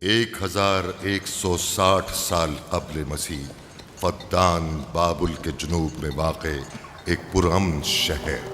1160 سال قبل مسیح فدان بابل کے جنوب میں واقع ایک پرامن شہر۔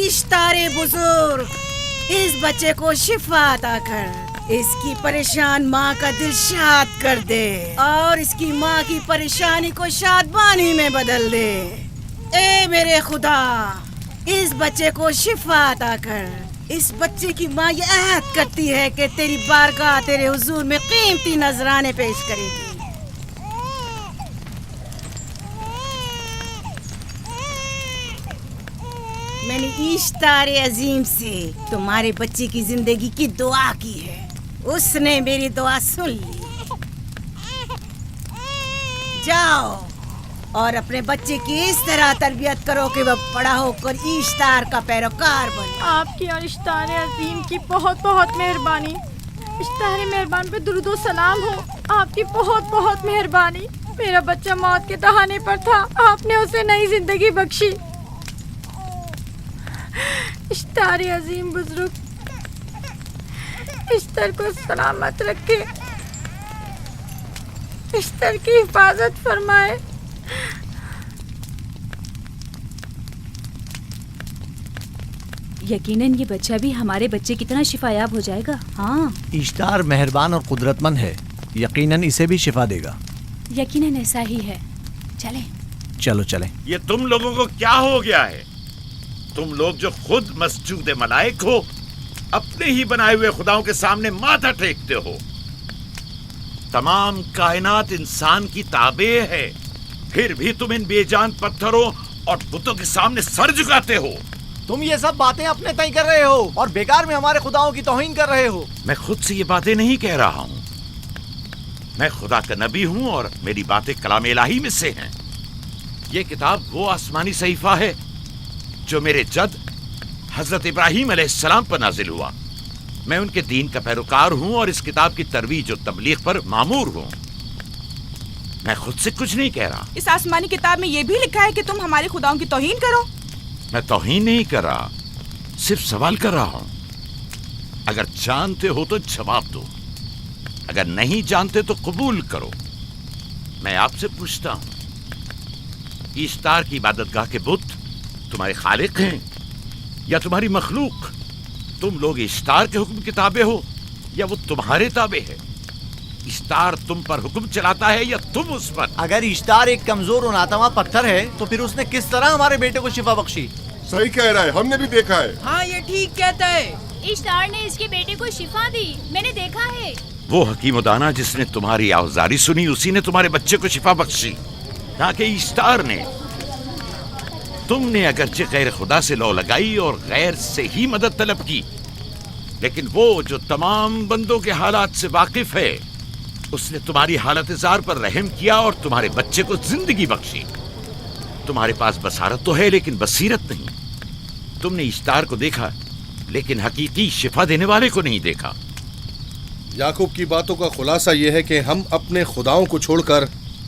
اشتار بزرگ، اس بچے کو شفا عطا کر، اس کی پریشان ماں کا دل شاد کر دے اور اس کی ماں کی پریشانی کو شادمانی میں بدل دے۔ اے میرے خدا، اس بچے کو شفا عطا کر۔ اس بچے کی ماں یہ عہد کرتی ہے کہ تیری بارگاہ تیرے حضور میں قیمتی نذرانے پیش کرے گی۔ میں نے اشتار عظیم سے تمہارے بچے کی زندگی کی دعا کی ہے، اس نے میری دعا سن لی۔ جاؤ اور اپنے بچے کی اس طرح تربیت کرو کہ وہ بڑا ہو کر اشتار کا پیروکار بنے۔ آپ کی اور اشتار عظیم کی بہت بہت مہربانی۔ اشتار مہربان پہ درود و سلام ہو، آپ کی بہت بہت مہربانی۔ میرا بچہ موت کے دہانے پر تھا، آپ نے اسے نئی زندگی بخشی۔ اشتار عظیم بزرگ اشتر کو سلامت رکھے، اشتر کی حفاظت فرمائے۔ یقیناً یہ بچہ بھی ہمارے بچے کی طرح شفا یاب ہو جائے گا۔ ہاں، اشتار مہربان اور قدرت مند ہے، یقیناً اسے بھی شفا دے گا۔ یقیناً ایسا ہی ہے۔ چلیں چلو چلیں۔ یہ تم لوگوں کو کیا ہو گیا ہے؟ تم لوگ جو خود مسجود ملائک ہو، اپنے ہی بنائے ہوئے خداؤں کے سامنے ماتھا ٹیکتے ہو۔ تمام کائنات انسان کی تابع ہے، پھر بھی تم ان بے جان پتھروں اور بتوں کے سامنے سر جھکاتے ہو۔ تم یہ سب باتیں اپنے تئیں کر رہے ہو اور بیکار میں ہمارے خداؤں کی توہین کر رہے ہو۔ میں خود سے یہ باتیں نہیں کہہ رہا ہوں، میں خدا کا نبی ہوں اور میری باتیں کلام الہی میں سے ہیں۔ یہ کتاب وہ آسمانی صحیفہ ہے جو میرے جد حضرت ابراہیم علیہ السلام پر نازل ہوا۔ میں ان کے دین کا پیروکار ہوں اور اس کتاب کی ترویج و تبلیغ پر مامور ہوں۔ میں خود سے کچھ نہیں کہہ رہا۔ اس آسمانی کتاب میں یہ بھی لکھا ہے کہ تم ہمارے خداؤں کی توہین کرو۔ میں توہین نہیں کر رہا، صرف سوال کر رہا ہوں۔ اگر جانتے ہو تو جواب دو، اگر نہیں جانتے تو قبول کرو۔ میں آپ سے پوچھتا ہوں، اشتار کی عبادت گاہ کے بت تمہارے خالق ہیں یا تمہاری مخلوق؟ تم لوگ اشتار کے حکم کے تابع ہو یا وہ تمہارے تابع ہے؟ اشتار تم پر حکم چلاتا ہے یا تم اس پر؟ اگر اشتار ایک کمزور اور ناتواں پتھر ہے تو پھر اس نے کس طرح ہمارے بیٹے کو شفا بخشی؟ صحیح کہہ رہا ہے، ہم نے بھی دیکھا ہے۔ ہاں، یہ ٹھیک کہتا ہے۔ اشتار نے اس کے بیٹے کو شفا دی، میں نے دیکھا ہے۔ وہ حکیم و دانا جس نے تمہاری آوزاری سنی، اسی نے تمہارے بچے کو شفا بخشی، نہ کہ اشتار نے۔ تم نے اگرچہ غیر خدا سے لو لگائی اور غیر سے ہی مدد طلب کی، لیکن وہ جو تمام بندوں کے حالات سے واقف ہے، اس نے تمہاری حالت زار پر رحم کیا اور تمہارے بچے کو زندگی بخشی۔ تمہارے پاس بصارت تو ہے لیکن بصیرت نہیں۔ تم نے اشتار کو دیکھا لیکن حقیقی شفا دینے والے کو نہیں دیکھا۔ یعقوب کی باتوں کا خلاصہ یہ ہے کہ ہم اپنے خداؤں کو چھوڑ کر